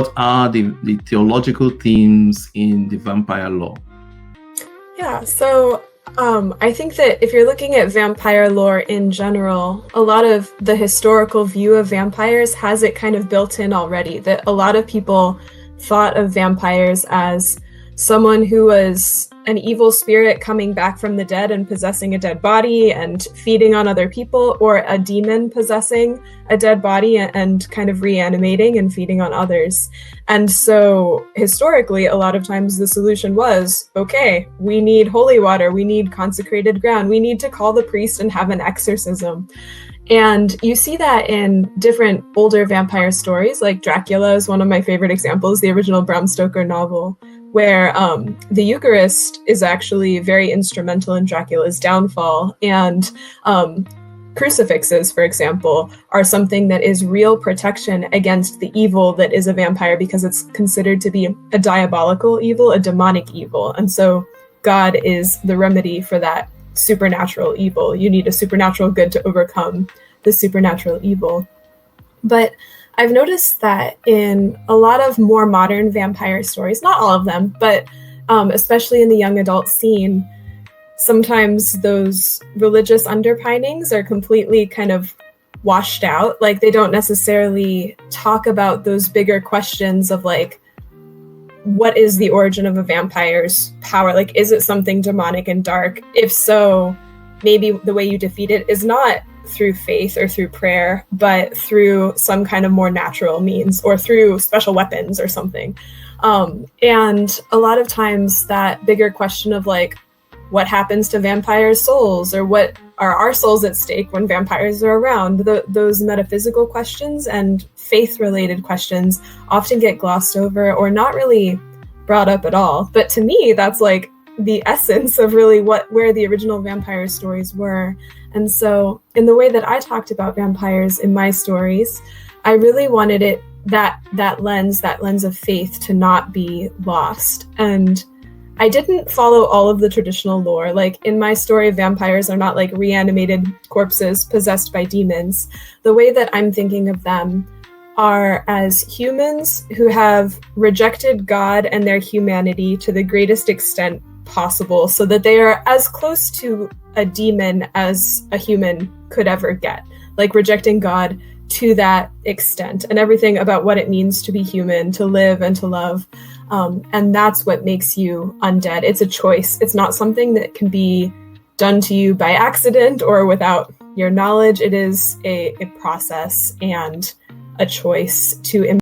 what are the theological themes in the vampire lore? Yeah, so I think that if you're looking at vampire lore in general, a lot of the historical view of vampires has it kind of built in already, that a lot of people thought of vampires as someone who was an evil spirit coming back from the dead and possessing a dead body and feeding on other people, or a demon possessing a dead body and kind of reanimating and feeding on others. And so historically, a lot of times the solution was, okay, we need holy water, we need consecrated ground, we need to call the priest and have an exorcism. And you see that in different older vampire stories, like Dracula is one of my favorite examples, the original Bram Stoker novel, where the Eucharist is actually very instrumental in Dracula's downfall. And crucifixes, for example, are something that is real protection against the evil that is a vampire, because it's considered to be a diabolical evil, a demonic evil. And so God is the remedy for that supernatural evil. You need a supernatural good to overcome the supernatural evil. But I've noticed that in a lot of more modern vampire stories, not all of them, but especially in the young adult scene, sometimes those religious underpinnings are completely kind of washed out. Like, they don't necessarily talk about those bigger questions of like, what is the origin of a vampire's power? Like, is it something demonic and dark? If so, maybe the way you defeat it is not through faith or through prayer, but through some kind of more natural means, or through special weapons or something. And a lot of times that bigger question of like, what happens to vampires' souls, or what are our souls at stake when vampires are around? Those metaphysical questions and faith-related questions often get glossed over or not really brought up at all. But to me, that's like the essence of really where the original vampire stories were. And so in the way that I talked about vampires in my stories, I really wanted that lens of faith to not be lost. And I didn't follow all of the traditional lore. Like, in my story, vampires are not like reanimated corpses possessed by demons. The way that I'm thinking of them are as humans who have rejected God and their humanity to the greatest extent possible, so that they are as close to a demon as a human could ever get. Like, rejecting God to that extent, and everything about what it means to be human, to live and to love. And that's what makes you undead. It's a choice. It's not something that can be done to you by accident or without your knowledge. It is a process and a choice to